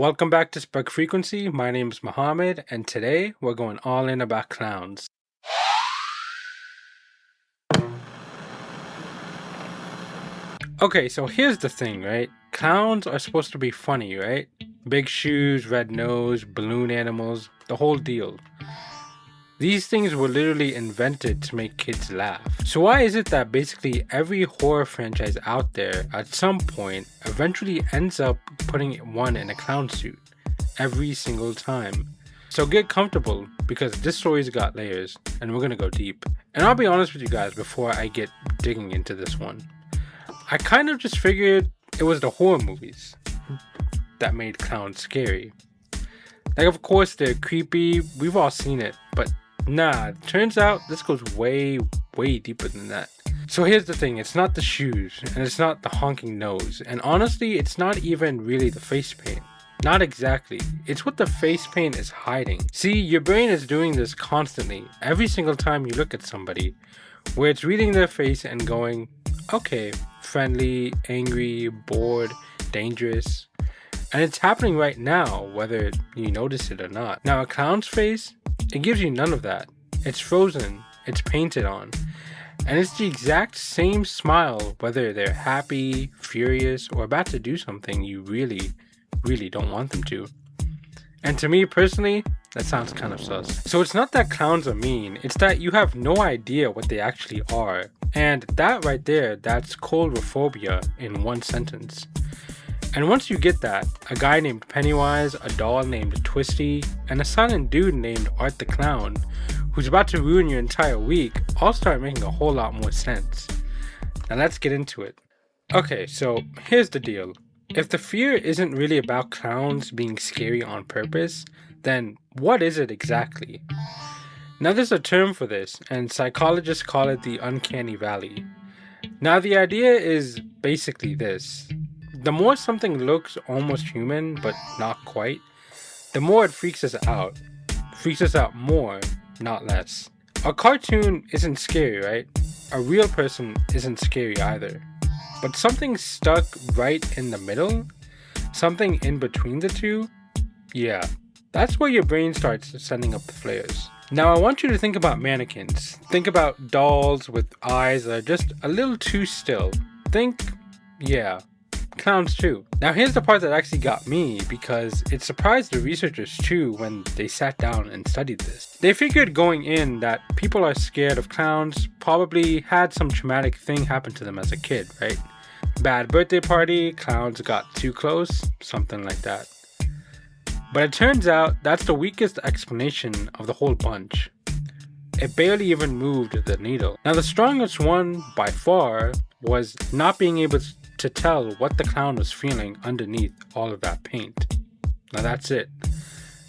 Welcome back to Spec Frequency. My name is Mohammed, and today we're going all in about clowns. Okay, so here's the thing, right? Clowns are supposed to be funny, right? Big shoes, red nose, balloon animals, the whole deal. These things were literally invented to make kids laugh. So why is it that basically every horror franchise out there at some point eventually ends up putting one in a clown suit? Every single time. So get comfortable because this story's got layers and we're gonna go deep. And I'll be honest with you guys before I get digging into this one. I kind of just figured it was the horror movies that made clowns scary. Like, of course they're creepy, we've all seen it, but nah, turns out this goes way deeper than that. So here's the thing, it's not the shoes, and it's not the honking nose, and honestly, it's not even really the face paint. Not exactly. It's what the face paint is hiding. See, your brain is doing this constantly, every single time you look at somebody, where it's reading their face and going, okay, friendly, angry, bored, dangerous. And it's happening right now, whether you notice it or not. Now, a clown's face, it gives you none of that. It's frozen, it's painted on, and it's the exact same smile whether they're happy, furious, or about to do something you really don't want them to. And to me personally, that sounds kind of sus. So it's not that clowns are mean, it's that you have no idea what they actually are. And that right there, that's coulrophobia in one sentence. And once you get that, a guy named Pennywise, a doll named Twisty, and a silent dude named Art the Clown, who's about to ruin your entire week, all start making a whole lot more sense. Now let's get into it. Okay, so here's the deal. If the fear isn't really about clowns being scary on purpose, then what is it exactly? Now there's a term for this, and psychologists call it the uncanny valley. Now the idea is basically this. The more something looks almost human, but not quite, the more it freaks us out. Freaks us out more, not less. A cartoon isn't scary, right? A real person isn't scary either. But something stuck right in the middle, something in between the two, yeah, that's where your brain starts sending up the flares. Now I want you to think about mannequins. Think about dolls with eyes that are just a little too still. Think, yeah, clowns too. Now here's the part that actually got me because it surprised the researchers too when they sat down and studied this. They figured going in that people are scared of clowns, probably had some traumatic thing happen to them as a kid, right? Bad birthday party, clowns got too close, something like that. But it turns out that's the weakest explanation of the whole bunch. It barely even moved the needle. Now the strongest one by far was not being able to tell what the clown was feeling underneath all of that paint. Now that's it.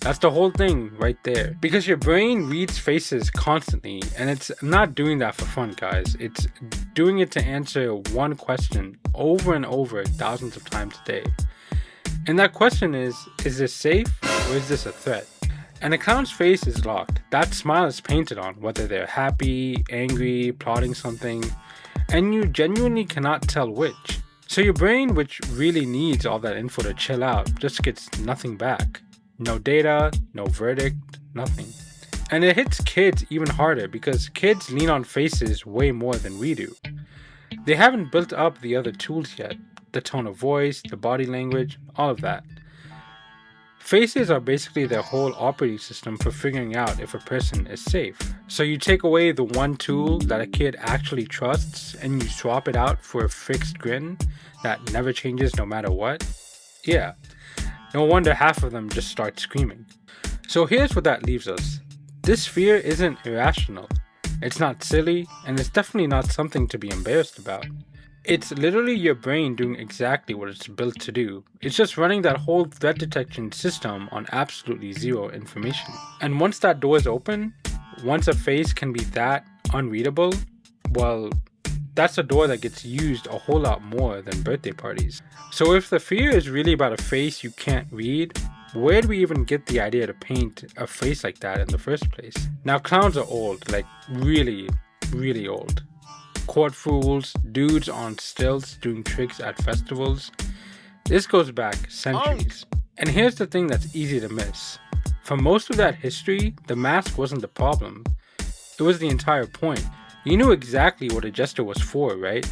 That's the whole thing right there. Because your brain reads faces constantly, and it's not doing that for fun, guys. It's doing it to answer one question over and over thousands of times a day. And that question is this safe or is this a threat? And a clown's face is locked. That smile is painted on, whether they're happy, angry, plotting something, and you genuinely cannot tell which. So your brain, which really needs all that info to chill out, just gets nothing back. No data, no verdict, nothing. And it hits kids even harder because kids lean on faces way more than we do. They haven't built up the other tools yet. The tone of voice, the body language, all of that. Faces are basically their whole operating system for figuring out if a person is safe. So you take away the one tool that a kid actually trusts and you swap it out for a fixed grin that never changes no matter what? Yeah, no wonder half of them just start screaming. So here's what that leaves us. This fear isn't irrational. It's not silly, and it's definitely not something to be embarrassed about. It's literally your brain doing exactly what it's built to do. It's just running that whole threat detection system on absolutely zero information. And once that door is open, once a face can be that unreadable, well, that's a door that gets used a whole lot more than birthday parties. So if the fear is really about a face you can't read, where do we even get the idea to paint a face like that in the first place? Now clowns are old, like really old. Court fools, dudes on stilts doing tricks at festivals. This goes back centuries. And here's the thing that's easy to miss. For most of that history, the mask wasn't the problem. It was the entire point. You knew exactly what a jester was for, right?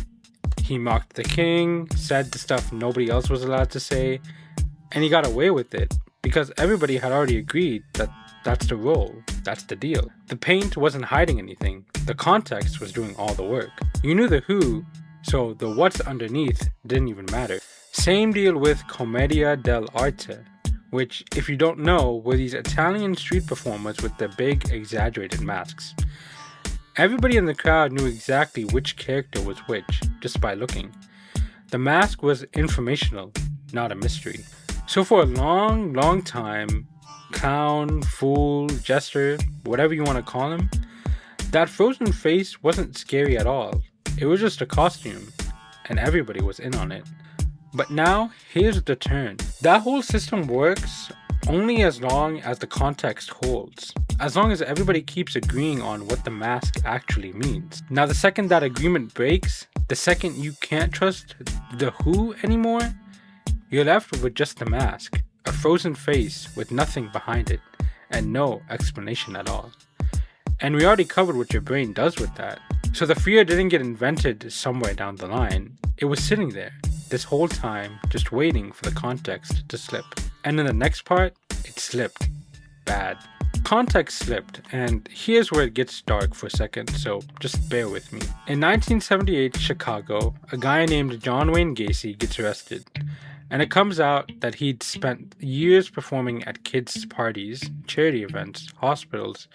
He mocked the king, said the stuff nobody else was allowed to say, and he got away with it because everybody had already agreed that that's the role, that's the deal. The paint wasn't hiding anything, the context was doing all the work. You knew the who, so the what's underneath didn't even matter. Same deal with Commedia dell'arte, which, if you don't know, were these Italian street performers with the big exaggerated masks. Everybody in the crowd knew exactly which character was which, just by looking. The mask was informational, not a mystery. So for a long time, clown, fool, jester, whatever you want to call him, that frozen face wasn't scary at all. It was just a costume, and everybody was in on it. But now, here's the turn. That whole system works only as long as the context holds. As long as everybody keeps agreeing on what the mask actually means. Now, the second that agreement breaks, the second you can't trust the who anymore, you're left with just the mask, a frozen face with nothing behind it, and no explanation at all. And we already covered what your brain does with that. So the fear didn't get invented somewhere down the line. It was sitting there, this whole time, just waiting for the context to slip. And in the next part, it slipped. Bad. Context slipped, and here's where it gets dark for a second, so just bear with me. In 1978 Chicago, a guy named John Wayne Gacy gets arrested. And it comes out that he'd spent years performing at kids' parties, charity events, hospitals,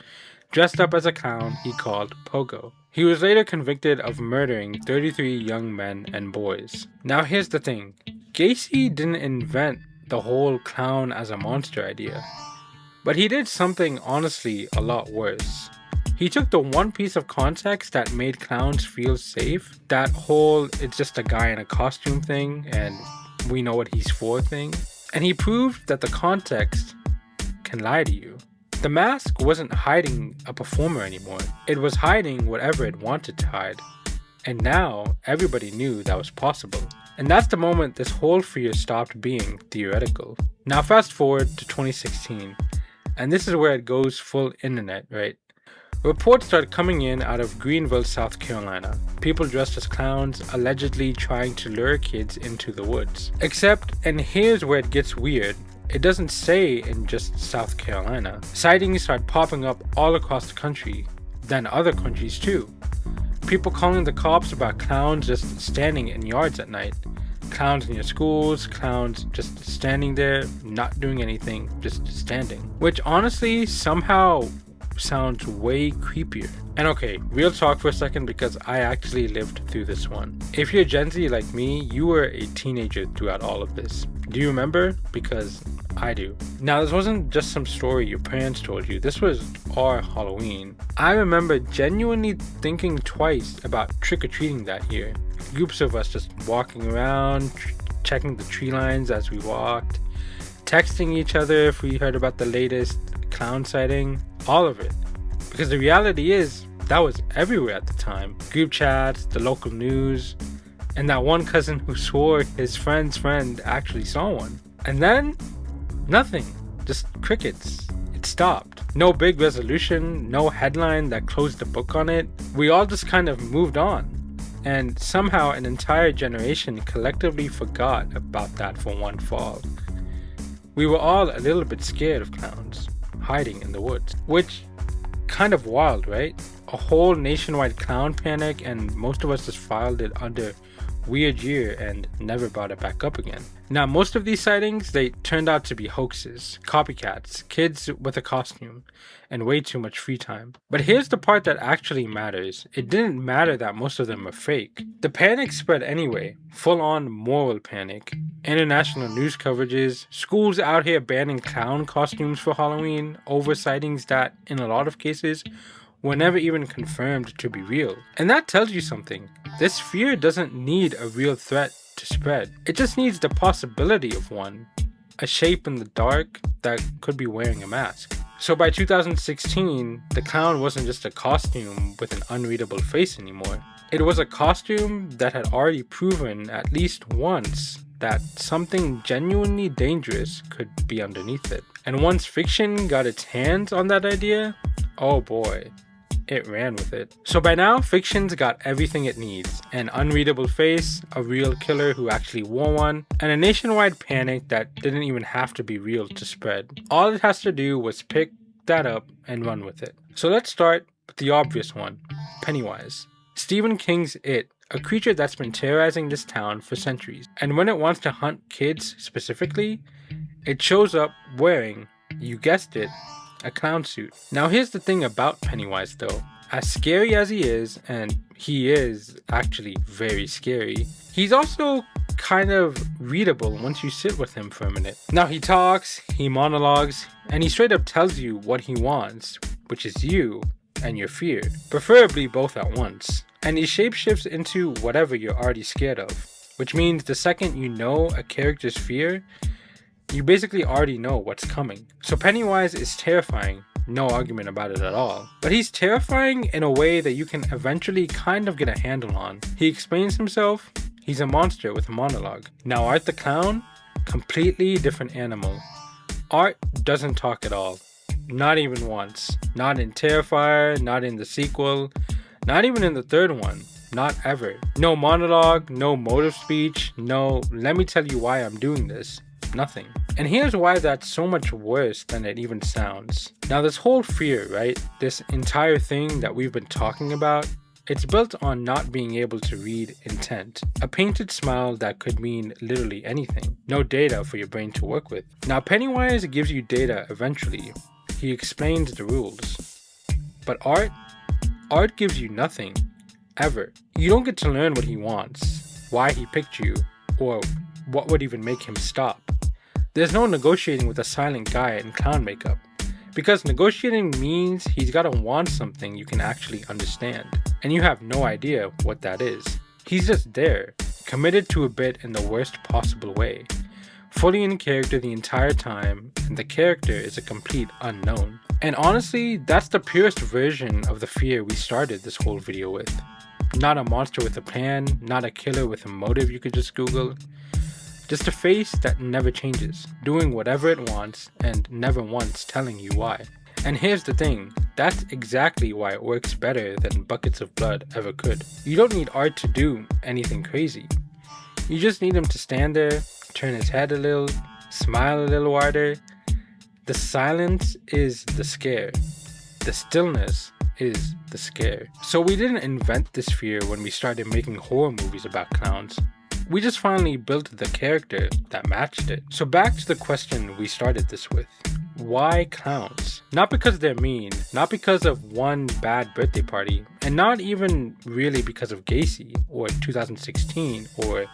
dressed up as a clown he called Pogo. He was later convicted of murdering 33 young men and boys. Now here's the thing. Gacy didn't invent the whole clown as a monster idea. But he did something honestly a lot worse. He took the one piece of context that made clowns feel safe, that whole it's just a guy in a costume thing and we know what he's for thing, and he proved that the context can lie to you. The mask wasn't hiding a performer anymore. It was hiding whatever it wanted to hide. And now everybody knew that was possible. And that's the moment this whole fear stopped being theoretical. Now fast forward to 2016, and this is where it goes full internet, right? Reports started coming in out of Greenville, South Carolina. People dressed as clowns, allegedly trying to lure kids into the woods. Except, and here's where it gets weird, it doesn't say in just South Carolina. Sightings start popping up all across the country, then other countries too. People calling the cops about clowns just standing in yards at night. Clowns in your schools, clowns just standing there, not doing anything, just standing. Which honestly, somehow sounds way creepier. And okay, real talk for a second because I actually lived through this one. If you're Gen Z like me, you were a teenager throughout all of this. Do you remember? Because I do. Now, this wasn't just some story your parents told you. This was our Halloween. I remember genuinely thinking twice about trick-or-treating that year. Groups of us just walking around, checking the tree lines as we walked, texting each other if we heard about the latest clown sighting, all of it. Because the reality is, that was everywhere at the time. Group chats, the local news, and that one cousin who swore his friend's friend actually saw one. And then, nothing. Just crickets. It stopped. No big resolution, no headline that closed the book on it. We all just kind of moved on. And somehow an entire generation collectively forgot about that for one fall. We were all a little bit scared of clowns, hiding in the woods. Which, kind of wild, right? A whole nationwide clown panic, and most of us just filed it under weird year and never brought it back up again. Now, most of these sightings, they turned out to be hoaxes, copycats, kids with a costume, and way too much free time. But here's the part that actually matters. It didn't matter that most of them were fake. The panic spread anyway, full-on moral panic. International news coverages, schools out here banning clown costumes for Halloween over sightings that, in a lot of cases, were never even confirmed to be real. And that tells you something. This fear doesn't need a real threat to spread. It just needs the possibility of one. A shape in the dark that could be wearing a mask. So by 2016, the clown wasn't just a costume with an unreadable face anymore. It was a costume that had already proven at least once that something genuinely dangerous could be underneath it. And once fiction got its hands on that idea, oh boy, it ran with it. So by now, fiction's got everything it needs: an unreadable face, a real killer who actually wore one, and a nationwide panic that didn't even have to be real to spread. All it has to do was pick that up and run with it. So let's start with the obvious one: Pennywise. Stephen King's It, a creature that's been terrorizing this town for centuries. And when it wants to hunt kids specifically, it shows up wearing, you guessed it, a clown suit. Now here's the thing about Pennywise though. As scary as he is, and he is actually very scary, he's also kind of readable once you sit with him for a minute. Now he talks, he monologues, and he straight up tells you what he wants, which is you and your fear, preferably both at once. And he shapeshifts into whatever you're already scared of, which means the second you know a character's fear, you basically already know what's coming. So Pennywise is terrifying, no argument about it at all. But he's terrifying in a way that you can eventually kind of get a handle on. He explains himself, he's a monster with a monologue. Now Art the Clown, completely different animal. Art doesn't talk at all. Not even once. Not in Terrifier, not in the sequel, not even in the third one. Not ever. No monologue, no motive speech, no let me tell you why I'm doing this. Nothing. And here's why that's so much worse than it even sounds. Now this whole fear, right? This entire thing that we've been talking about, it's built on not being able to read intent. A painted smile that could mean literally anything. No data for your brain to work with. Now Pennywise gives you data eventually. He explains the rules. But Art gives you nothing. Ever. You don't get to learn what he wants, why he picked you, or what would even make him stop. There's no negotiating with a silent guy in clown makeup, because negotiating means he's gotta want something you can actually understand, and you have no idea what that is. He's just there, committed to a bit in the worst possible way, fully in character the entire time, and the character is a complete unknown. And honestly, that's the purest version of the fear we started this whole video with. Not a monster with a plan, not a killer with a motive you could just Google. Just a face that never changes, doing whatever it wants and never once telling you why. And here's the thing, that's exactly why it works better than Buckets of Blood ever could. You don't need Art to do anything crazy. You just need him to stand there, turn his head a little, smile a little wider. The silence is the scare. The stillness is the scare. So we didn't invent this fear when we started making horror movies about clowns. We just finally built the character that matched it. So back to the question we started this with. Why clowns? Not because they're mean, not because of one bad birthday party, and not even really because of Gacy or 2016 or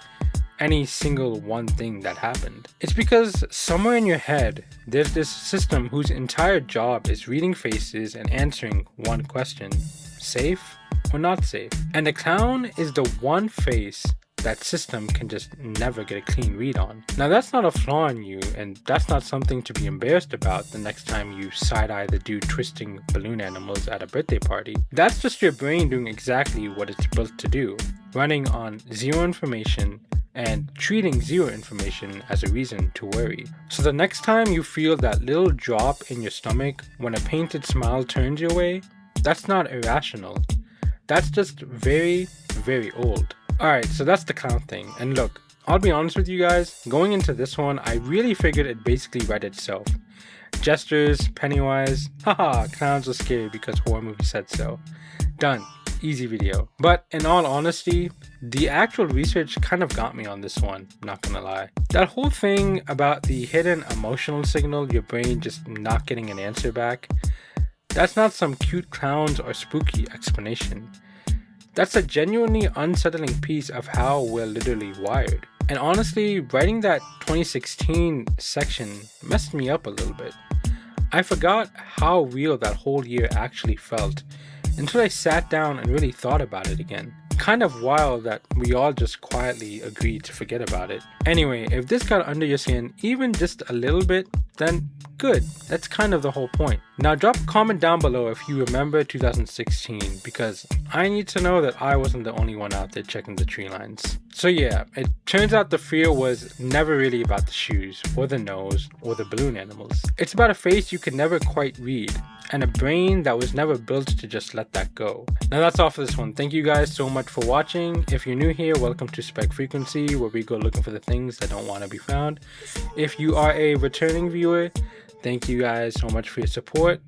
any single one thing that happened. It's because somewhere in your head, there's this system whose entire job is reading faces and answering one question: safe or not safe? And the clown is the one face that system can just never get a clean read on. Now that's not a flaw in you, and that's not something to be embarrassed about the next time you side-eye the dude twisting balloon animals at a birthday party. That's just your brain doing exactly what it's built to do, running on zero information and treating zero information as a reason to worry. So the next time you feel that little drop in your stomach when a painted smile turns your way, that's not irrational. That's just very, very old. Alright, so that's the clown thing. And look, I'll be honest with you guys, going into this one, I really figured it basically read itself. Gestures, Pennywise, haha, clowns are scary because horror movie said so. Done. Easy video. But in all honesty, the actual research kind of got me on this one, not gonna lie. That whole thing about the hidden emotional signal, your brain just not getting an answer back, that's not some cute clowns or spooky explanation. That's a genuinely unsettling piece of how we're literally wired. And honestly, writing that 2016 section messed me up a little bit. I forgot how real that whole year actually felt until I sat down and really thought about it again. Kind of wild that we all just quietly agreed to forget about it. Anyway, if this got under your skin even just a little bit, then good. That's kind of the whole point. Now drop a comment down below if you remember 2016, because I need to know that I wasn't the only one out there checking the tree lines. So yeah, it turns out the fear was never really about the shoes, or the nose, or the balloon animals. It's about a face you could never quite read, and a brain that was never built to just let that go. Now that's all for this one. Thank you guys so much for watching. If you're new here, welcome to Spec Frequency, where we go looking for the things that don't want to be found. If you are a returning viewer, thank you guys so much for your support.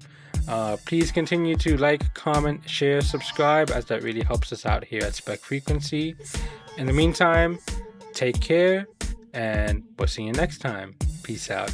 Please continue to like, comment, share, subscribe, as that really helps us out here at Spec Frequency. In the meantime, take care, and we'll see you next time. Peace out.